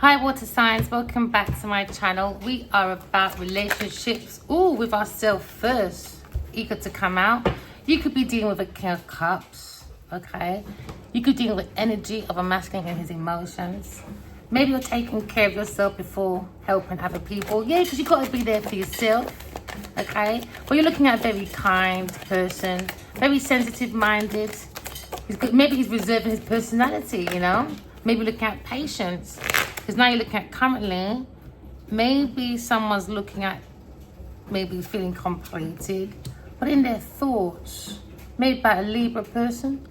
Hi water signs, welcome back to my channel. We are about relationships with ourselves first. Eager to come out. You could be dealing with a King of Cups, okay? You could deal with energy of a masculine and his emotions. Maybe you're taking care of yourself before helping other people. Yeah, because you've got to be there for yourself, okay? But you're looking at a very kind person, very sensitive minded. Maybe he's reserving his personality, you know? Maybe looking at patience. Because now you're looking at currently, maybe someone's looking at maybe feeling completed, but in their thoughts, maybe about a Libra person,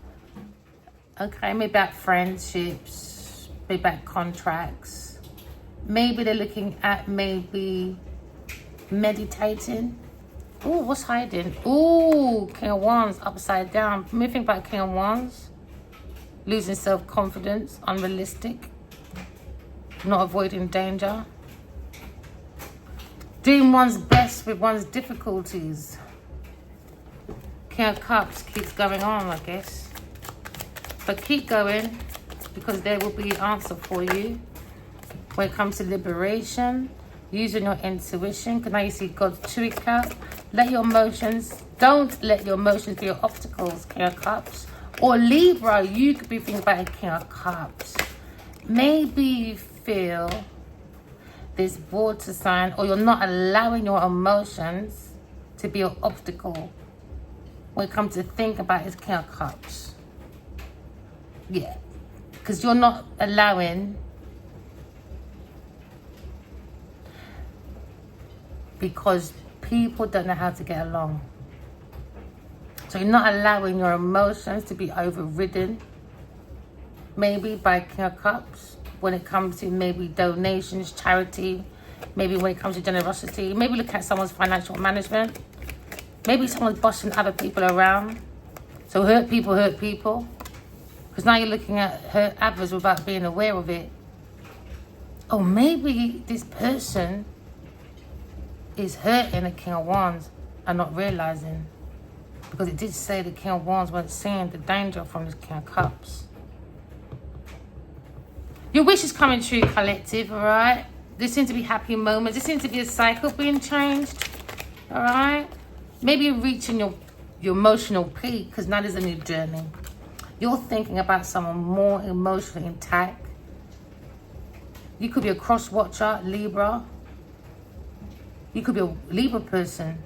okay, maybe about friendships, maybe about contracts. Maybe they're looking at maybe meditating. Oh, what's hiding? Oh, King of Wands upside down. Maybe think about King of Wands. Losing self-confidence, unrealistic. Not avoiding danger. Doing one's best with one's difficulties. King of Cups keeps going on, I guess. But keep going, because there will be an answer for you. When it comes to liberation, using your intuition, because now you see God's trick out. Let your emotions, don't let your emotions be your obstacles, King of Cups. Or Libra, you could be thinking about a King of Cups. Maybe you feel this water sign, or you're not allowing your emotions to be your obstacle when it comes to think about his King of Cups. Yeah, because you're not allowing, because people don't know how to get along. So you're not allowing your emotions to be overridden, maybe by King of Cups, when it comes to maybe donations, charity, maybe when it comes to generosity, maybe look at someone's financial management, maybe someone's bossing other people around. So hurt people, because now you're looking at hurt others without being aware of it. Or maybe this person is hurting the King of Wands and not realizing, because it did say the King of Wands weren't seeing the danger from this King of Cups. Your wish is coming true, collective, all right? There seem to be happy moments. There seems to be a cycle being changed, all right? Maybe you're reaching your emotional peak, because now there's a new journey. You're thinking about someone more emotionally intact. You could be a cross watcher, Libra. You could be a Libra person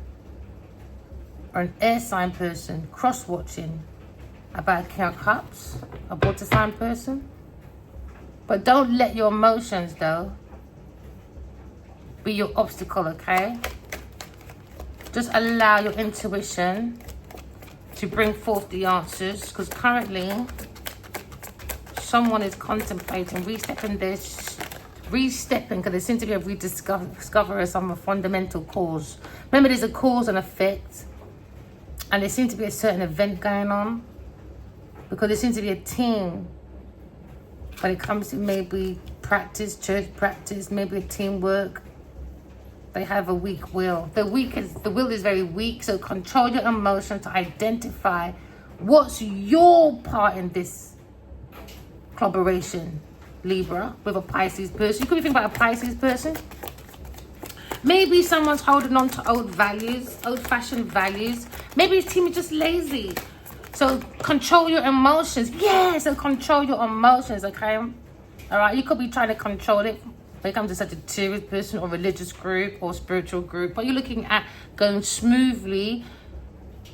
or an air sign person, cross watching about King of Cups, a water sign person. But don't let your emotions, though, be your obstacle, okay? Just allow your intuition to bring forth the answers, because currently someone is contemplating restepping, because there seems to be a rediscovery of some fundamental cause. Remember, there's a cause and effect, and there seems to be a certain event going on, because there seems to be a team. When it comes to maybe practice, church practice, maybe a teamwork, they have a weak will. The will is very weak, so control your emotion to identify what's your part in this collaboration, Libra, with a Pisces person. You could be thinking about a Pisces person. Maybe someone's holding on to old values, old-fashioned values. Maybe his team is just lazy. So control your emotions. Yeah, so control your emotions, okay? All right, you could be trying to control it when it comes to such a serious person or religious group or spiritual group. But you're looking at going smoothly,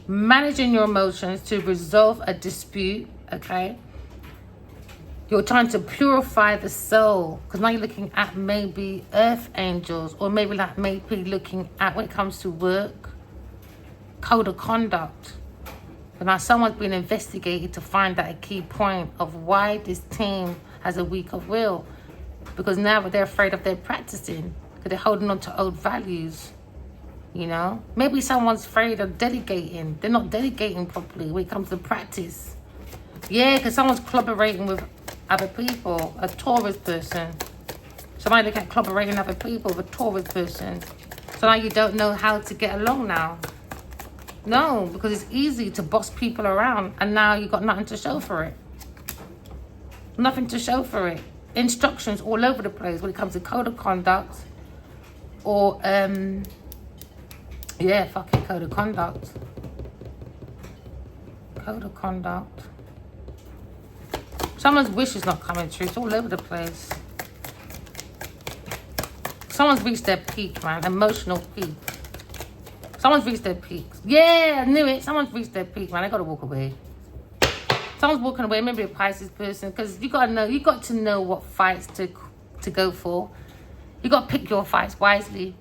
managing your emotions to resolve a dispute, okay? You're trying to purify the soul, because now you're looking at maybe earth angels, or maybe looking at, when it comes to work, code of conduct. But now someone's been investigated to find out a key point of why this team has a weaker will. Because now they're afraid of their practicing, because they're holding on to old values, you know? Maybe someone's afraid of delegating. They're not delegating properly when it comes to practice. Yeah, because someone's collaborating with other people, a Taurus person. Somebody look at collaborating with other people, with a Taurus person. So now you don't know how to get along now. No, because it's easy to boss people around, and now you've got nothing to show for it. Nothing to show for it. instructions all over the place when it comes to code of conduct or yeah, fucking code of conduct. Code of conduct. Someone's wish is not coming true. It's all over the place. Someone's reached their peak, man. Emotional peak. Someone's reached their peak. Yeah, I knew it. Someone's reached their peak, man. I gotta walk away. Someone's walking away. Maybe a Pisces person, because you gotta know. You got to know what fights to go for. You gotta pick your fights wisely.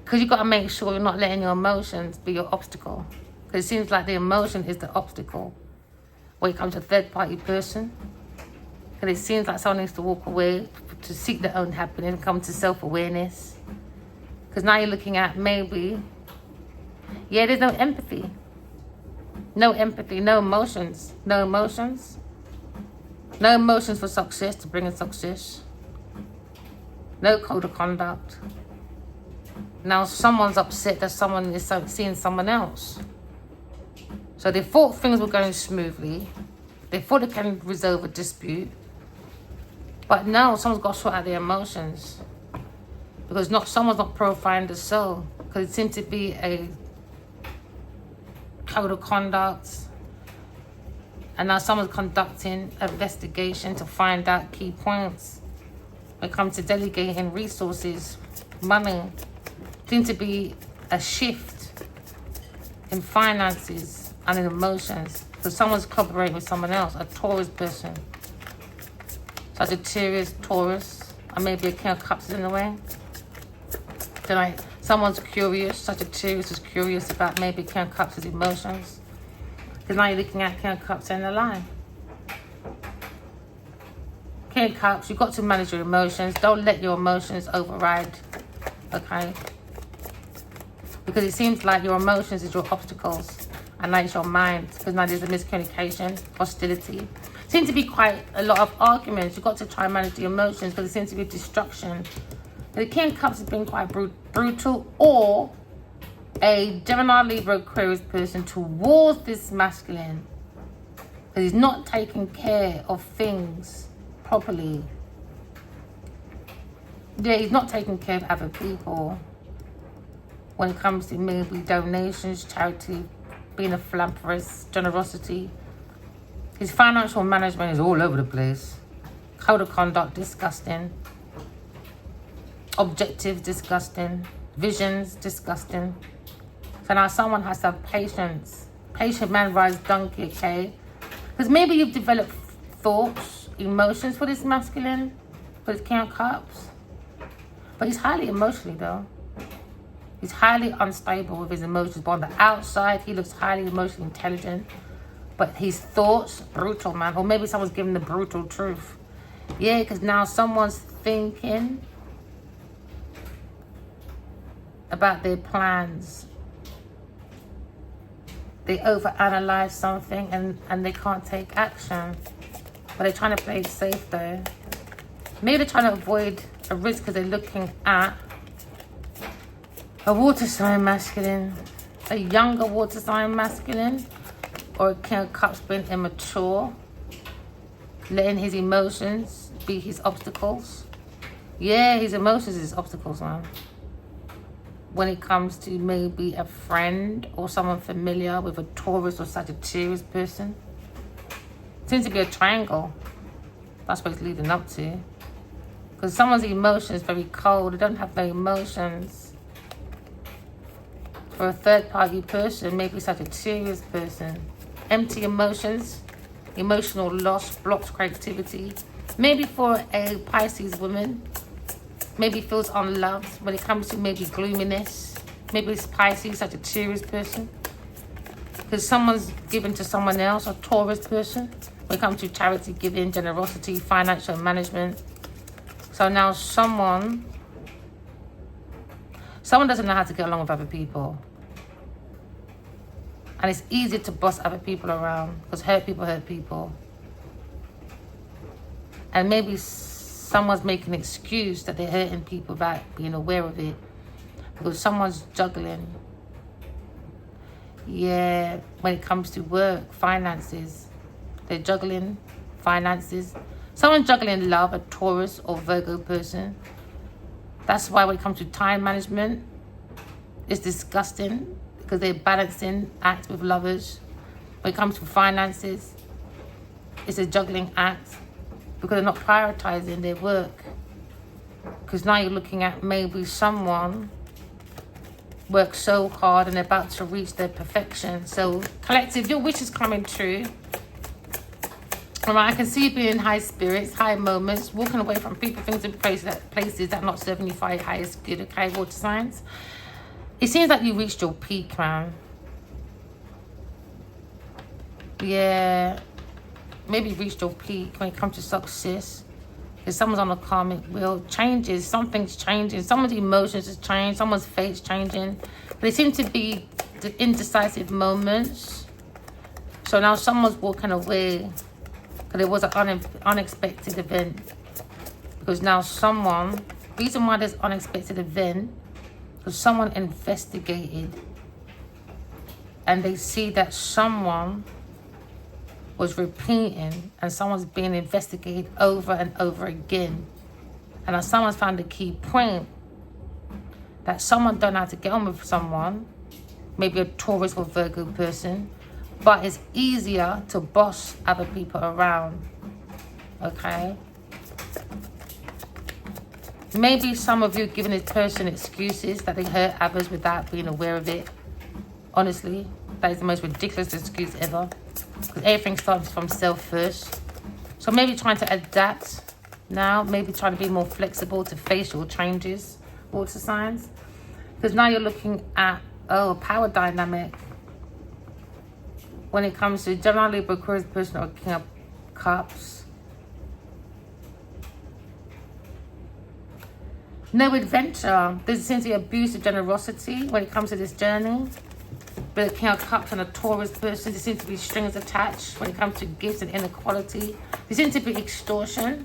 Because you gotta make sure you're not letting your emotions be your obstacle. Because it seems like the emotion is the obstacle when it comes to a third-party person. Because it seems like someone needs to walk away to seek their own happiness and come to self-awareness. Because now you're looking at maybe, yeah, there's no empathy. No empathy, no emotions. No emotions. No emotions for success, to bring in success. No code of conduct. Now someone's upset that someone is seeing someone else. So they thought things were going smoothly. They thought they can resolve a dispute. But now someone's got to sort out their emotions. Because someone's not profiling the soul. Because it seems to be a code of conduct. And now someone's conducting an investigation to find out key points. When it comes to delegating resources, money. Seems to be a shift in finances and in emotions. So someone's collaborating with someone else, a Taurus person. Sagittarius, Taurus, or maybe a King of Cups in a way. Then someone's curious, Sagittarius is curious about maybe King of Cups' emotions. Because now you're looking at King of Cups in the line. King of Cups, you've got to manage your emotions. Don't let your emotions override, okay? Because it seems like your emotions is your obstacles. And now it's your mind. Because now there's a miscommunication, hostility. Seems to be quite a lot of arguments. You've got to try and manage the emotions because it seems to be destruction. The King of Cups has been quite brutal. Or a Gemini, Libra, Aquarius person towards this masculine. Because he's not taking care of things properly. Yeah, he's not taking care of other people. When it comes to maybe donations, charity, being a philanthropist, generosity. His financial management is all over the place. Code of conduct, disgusting. Objectives, disgusting. Visions, disgusting. So now someone has to have patience. Patient man rides donkey, okay? Because maybe you've developed thoughts, emotions for this masculine, for this King of Cups. But he's highly emotionally though. He's highly unstable with his emotions. But on the outside, he looks highly emotionally intelligent. But his thoughts, brutal, man. Or maybe someone's giving the brutal truth. Yeah, because now someone's thinking about their plans. They overanalyze something and they can't take action. But they're trying to play it safe though. Maybe they're trying to avoid a risk because they're looking at a water sign masculine, a younger water sign masculine, or a King of Cups being immature, letting his emotions be his obstacles. Yeah, his emotions is obstacles, man. When it comes to maybe a friend or someone familiar with a Taurus or Sagittarius person. Seems to be a triangle. That's what it's leading up to. Because someone's emotion is very cold. They don't have no emotions. For a third-party person, maybe Sagittarius person. Empty emotions, emotional loss, blocks creativity. Maybe for a Pisces woman, maybe feels unloved when it comes to maybe gloominess. Maybe it's Pisces, Sagittarius person. Because someone's given to someone else, a Taurus person. When it comes to charity giving, generosity, financial management. So now someone doesn't know how to get along with other people. And it's easy to boss other people around because hurt people. And maybe someone's making an excuse that they're hurting people without being aware of it. Because someone's juggling. Yeah, when it comes to work, finances. They're juggling finances. Someone juggling love, a Taurus or Virgo person. That's why when it comes to time management, it's disgusting because they're balancing act with lovers. When it comes to finances, it's a juggling act because they're not prioritizing their work. Because now you're looking at maybe someone works so hard and they're about to reach their perfection. So collective, your wish is coming true. All right, I can see you being in high spirits, high moments, walking away from people, things, and places that are not serving you for your highest good. Okay, water signs. It seems like you reached your peak, man. Yeah, maybe you reached your peak when it comes to success. If someone's on a karmic wheel, changes, something's changing. Someone's emotions has changed, someone's fate's changing. But they seem to be the indecisive moments. So now someone's walking away because it was an unexpected event. Because now someone, reason why there's unexpected event, because someone investigated and they see that someone was repeating and someone's being investigated over and over again. And now someone's found a key point that someone don't know how to get on with someone, maybe a Taurus or Virgo person, but it's easier to boss other people around. Okay? Maybe some of you giving this person excuses that they hurt others without being aware of it. Honestly, that is the most ridiculous excuse ever. Because everything starts from self first. So maybe trying to adapt now. Maybe trying to be more flexible to face your changes. Water signs. Because now you're looking at, a power dynamic. When it comes to Gemini, Libra, Aquarius person or King of Cups. No adventure. There seems to be abuse of generosity when it comes to this journey. But a King of Cups and a Taurus person, there seems to be strings attached when it comes to gifts and inequality. There seems to be extortion.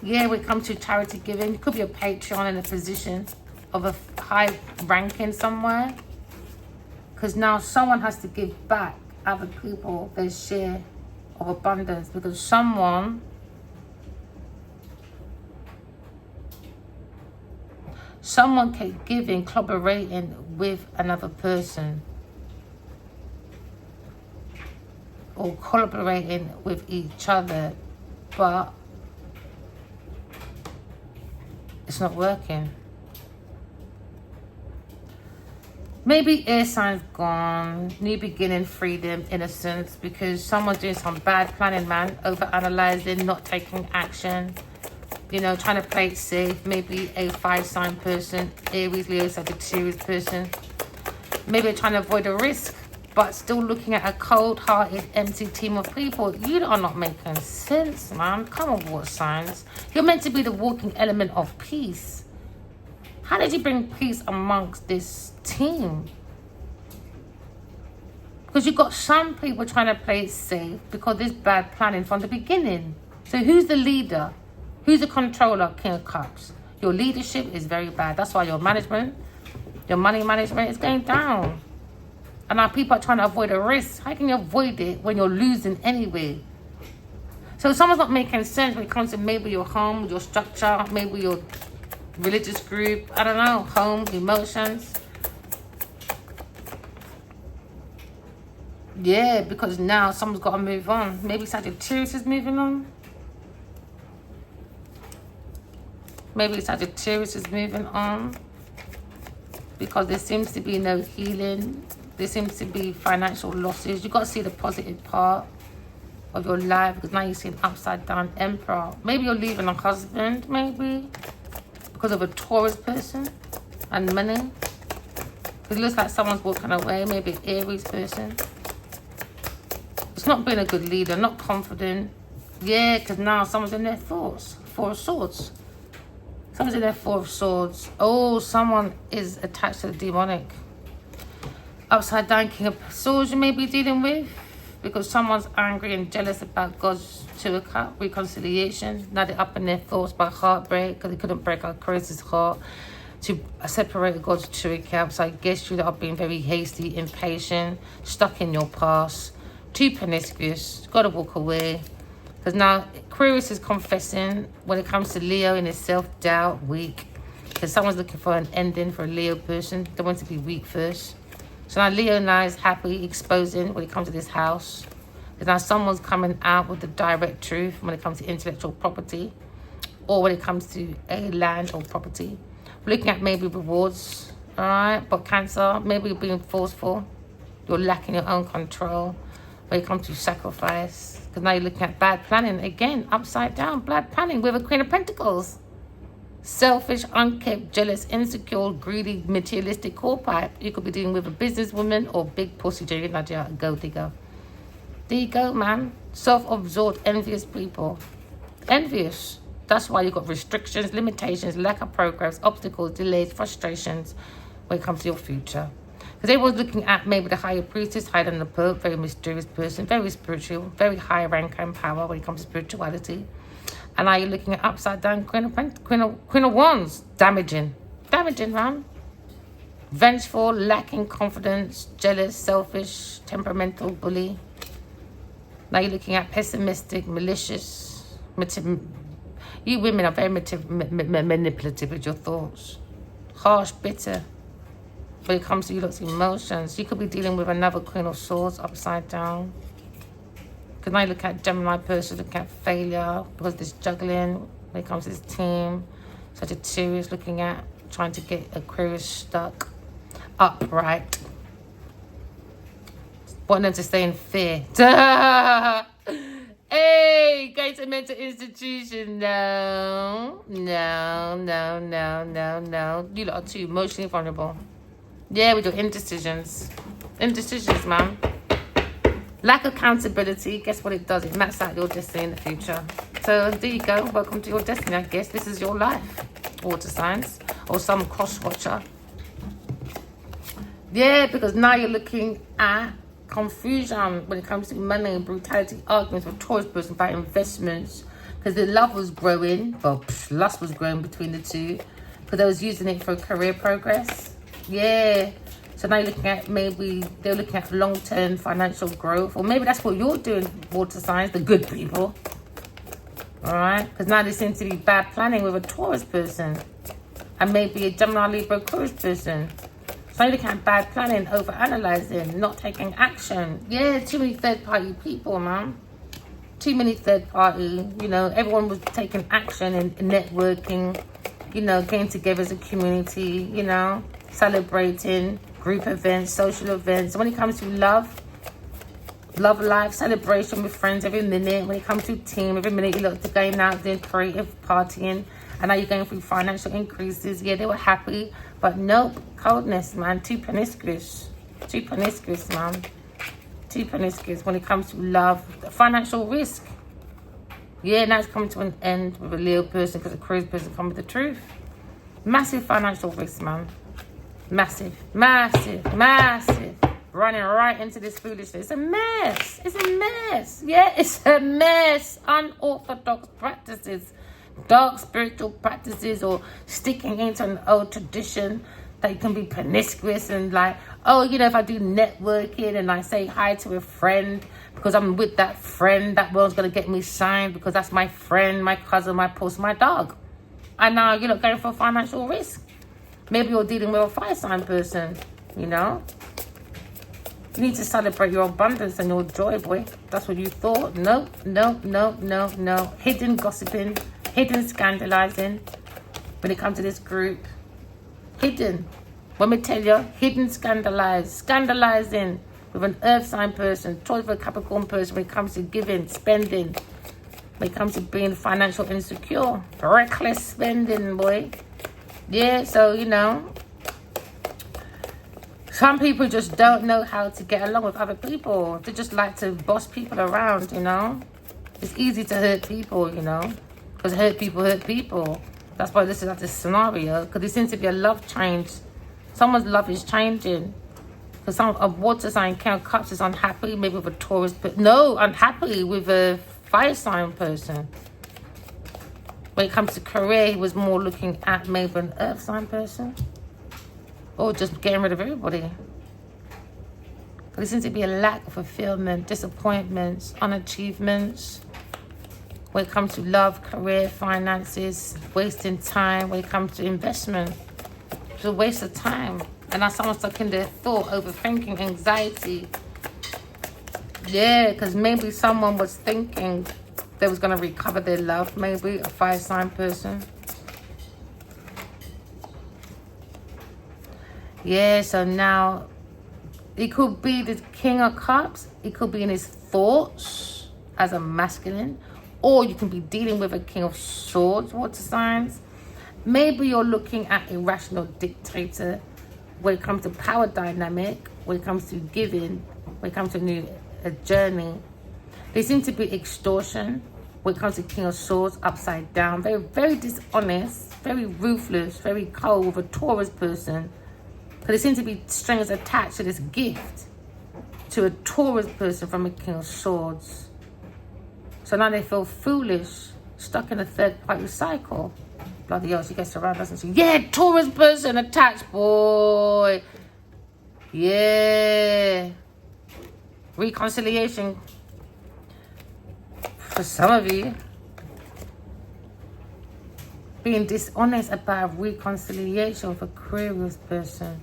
Yeah, when it comes to charity giving, it could be a Patreon in a position of a high ranking somewhere. Because now someone has to give back other people their share of abundance. Because someone kept giving, collaborating with another person. Or collaborating with each other, but it's not working. Maybe air signs gone, new beginning, freedom, innocence, because someone's doing some bad planning, man, over-analyzing, not taking action, you know, trying to play it safe. Maybe a 5-sign person, Aries, Leo, Sagittarius person. Maybe trying to avoid a risk, but still looking at a cold-hearted, empty team of people. You are not making sense, man. Come on, water signs. You're meant to be the walking element of peace. How did you bring peace amongst this team? Because you've got some people trying to play it safe because there's bad planning from the beginning. So who's the leader? Who's the controller, King of Cups? Your leadership is very bad. That's why your management, your money management is going down. And now people are trying to avoid a risk. How can you avoid it when you're losing anyway? So someone's not making sense when it comes to maybe your home, your structure, maybe your religious group. I don't know, home, emotions. Yeah, because now someone's got to move on. Maybe Sagittarius is moving on. Maybe Sagittarius is moving on. Because there seems to be no healing. There seems to be financial losses. You've got to see the positive part of your life. Because now you see an upside down emperor. Maybe you're leaving a husband, maybe. Because of a Taurus person. And money. It looks like someone's walking away. Maybe an Aries person. It's not being a good leader. Not confident. Yeah, because now someone's in their thoughts. 4 of Swords. Someone's in their 4 of Swords. Oh, someone is attached to the demonic. Upside down King of Swords you may be dealing with. Because someone's angry and jealous about God's 2 of Cups. Reconciliation. Now they're up in their thoughts by heartbreak. Because they couldn't break Aquarius' heart. To separate God's 2 of Cups. So I guess you are being very hasty, impatient. Stuck in your past. Too promiscuous. Got to walk away. Because now Aquarius is confessing when it comes to Leo in his self-doubt, weak. Because someone's looking for an ending for a Leo person. They want to be weak first. So now Leo now is happy, exposing when it comes to this house. Because now someone's coming out with the direct truth when it comes to intellectual property. Or when it comes to a land or property. We're looking at maybe rewards. Alright, but Cancer, maybe you're being forceful. You're lacking your own control when it comes to sacrifice. Because now you're looking at bad planning. Again, upside down, bad planning with a Queen of Pentacles. Selfish, unkept, jealous, insecure, greedy, materialistic core pipe. You could be dealing with a businesswoman or big pussy. Nadia, go digger. There you go, man. Self-absorbed, envious people. Envious. That's why you've got restrictions, limitations, lack of progress, obstacles, delays, frustrations when it comes to your future. Because everyone's looking at maybe the higher priestess, higher than the Pope, very mysterious person, very spiritual, very high rank and power when it comes to spirituality. And now you're looking at upside down Queen of Wands, damaging, man. Vengeful, lacking confidence, jealous, selfish, temperamental, bully. Now you're looking at pessimistic, malicious. You women are very manipulative with your thoughts, harsh, bitter. When it comes to you lot's emotions, you could be dealing with another Queen of Swords upside down. Because now you look at Gemini person, look at failure because this juggling when it comes to this team. Sagittarius looking at trying to get Aquarius stuck upright. Wanting them to stay in fear. Hey, going to a mental institution. No. You lot are too emotionally vulnerable. Yeah, we do indecisions. Indecisions, man. Lack of accountability. Guess what it does? It maps out your destiny in the future. So there you go. Welcome to your destiny, I guess. This is your life. Water signs. Or some cross-watcher. Yeah, because now you're looking at confusion when it comes to money and brutality, arguments with Taurus person about investments. Because the love was growing. Well, lust was growing between the two. Because they was using it for career progress. Yeah, so now you're looking at maybe they're looking at long-term financial growth, or maybe that's what you're doing, water signs, the good people. All right, because now there seems to be bad planning with a Taurus person, and maybe a Gemini, Libra, Aquarius person. So you're looking at bad planning, over-analyzing, not taking action. Yeah, too many third-party people, man. Too many third-party. You know, everyone was taking action and networking. You know, getting together as a community. You know. Celebrating, group events, social events. When it comes to love life, celebration with friends every minute. When it comes to team, every minute you look to going out, doing creative partying. And now you're going through financial increases. Yeah, they were happy. But nope, coldness, man. Too promiscuous, man. Too promiscuous when it comes to love. Financial risk. Yeah, now it's coming to an end with a Leo person because a Aquarius person come with the truth. Massive financial risk, man. Massive. Running right into this foolishness. It's a mess. Yeah, it's a mess. Unorthodox practices. Dark spiritual practices, or sticking into an old tradition that you can be promiscuous and like, oh, you know, if I do networking and I say hi to a friend because I'm with that friend, that one's going to get me signed because that's my friend, my cousin, my post, my dog. And now you're not going for financial risk. Maybe you're dealing with a fire sign person, you know. You need to celebrate your abundance and your joy, boy. That's what you thought. No. Hidden gossiping, hidden scandalizing when it comes to this group. Hidden. Let me tell you, hidden scandalizing with an earth sign person, Taurus for a Capricorn person when it comes to giving, spending, when it comes to being financial insecure. Reckless spending, boy. Yeah, so, you know, some people just don't know how to get along with other people. They just like to boss people around, you know. It's easy to hurt people, you know, because hurt people. That's why this is like this scenario, because there seems to be a love change. Someone's love is changing. Because a water sign, Count Cups, is unhappy, maybe with a Taurus, but no, unhappy with a fire sign person. When it comes to career, he was more looking at maybe an earth sign person. Or just getting rid of everybody. There seems to be a lack of fulfillment, disappointments, unachievements. When it comes to love, career, finances, wasting time. When it comes to investment, it's a waste of time. And now someone's stuck in their thought, overthinking, anxiety. Yeah, because maybe someone was thinking they was going to recover their love. Maybe a fire sign person. Yeah, so now it could be the King of Cups. It could be in his thoughts as a masculine. Or you can be dealing with a King of Swords, water signs. Maybe you're looking at irrational dictator when it comes to power dynamic, when it comes to giving, when it comes to a journey. They seem to be extortion when it comes to King of Swords, upside down. Very, very dishonest, very ruthless, very cold with a Taurus person. Because there seem to be strings attached to this gift to a Taurus person from a King of Swords. So now they feel foolish, stuck in a third-party cycle. Bloody hell, she gets around, doesn't she? Yeah, Taurus person attached, boy. Yeah. Reconciliation. For some of you. Being dishonest about reconciliation for Aquarius person.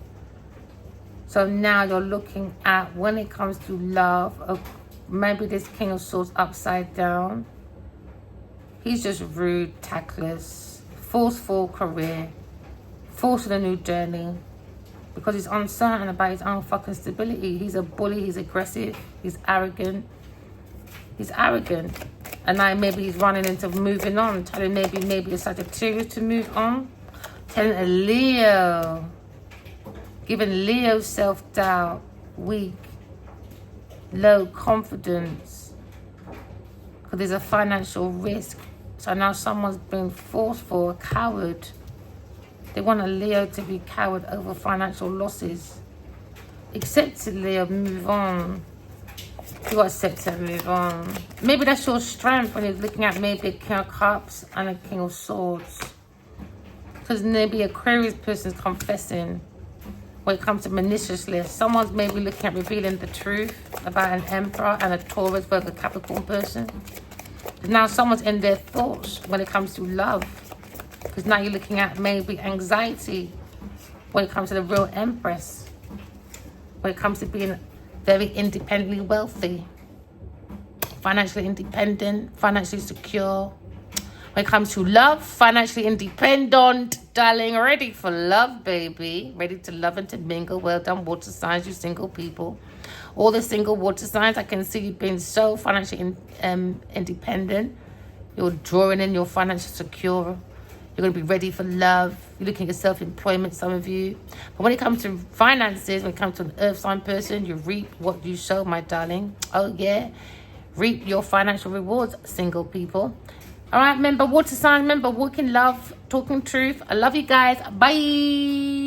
So now you're looking at, when it comes to love, maybe this King of Swords upside down. He's just rude, tactless, forceful career, forcing a new journey. Because he's uncertain about his own fucking stability. He's a bully, he's aggressive, he's arrogant. He's arrogant. And now maybe he's running into moving on. Telling maybe a Sagittarius to move on. Telling a Leo. Giving Leo self-doubt, weak, low confidence. Because there's a financial risk. So now someone's being forceful, a coward. They want a Leo to be coward over financial losses. Accept it, Leo, move on. You accept it, move on. Maybe that's your strength when you're looking at maybe a King of Cups and a King of Swords. Because maybe Aquarius person is confessing when it comes to maliciously. Someone's maybe looking at revealing the truth about an Emperor and a Taurus versus a Capricorn person. Now someone's in their thoughts when it comes to love. Because now you're looking at maybe anxiety when it comes to the real Empress. When it comes to being very independently wealthy. Financially independent, financially secure. When it comes to love, financially independent, darling, ready for love, baby. Ready to love and to mingle. Well done, water signs, you single people. All the single water signs, I can see you being so financially independent. You're drawing in, you're financially secure. You're going to be ready for love. You're looking at self-employment, some of you. But when it comes to finances, when it comes to an earth sign person, you reap what you sow, my darling. Oh, yeah. Reap your financial rewards, single people. All right, remember, water sign, remember, walking love, talking truth. I love you guys. Bye.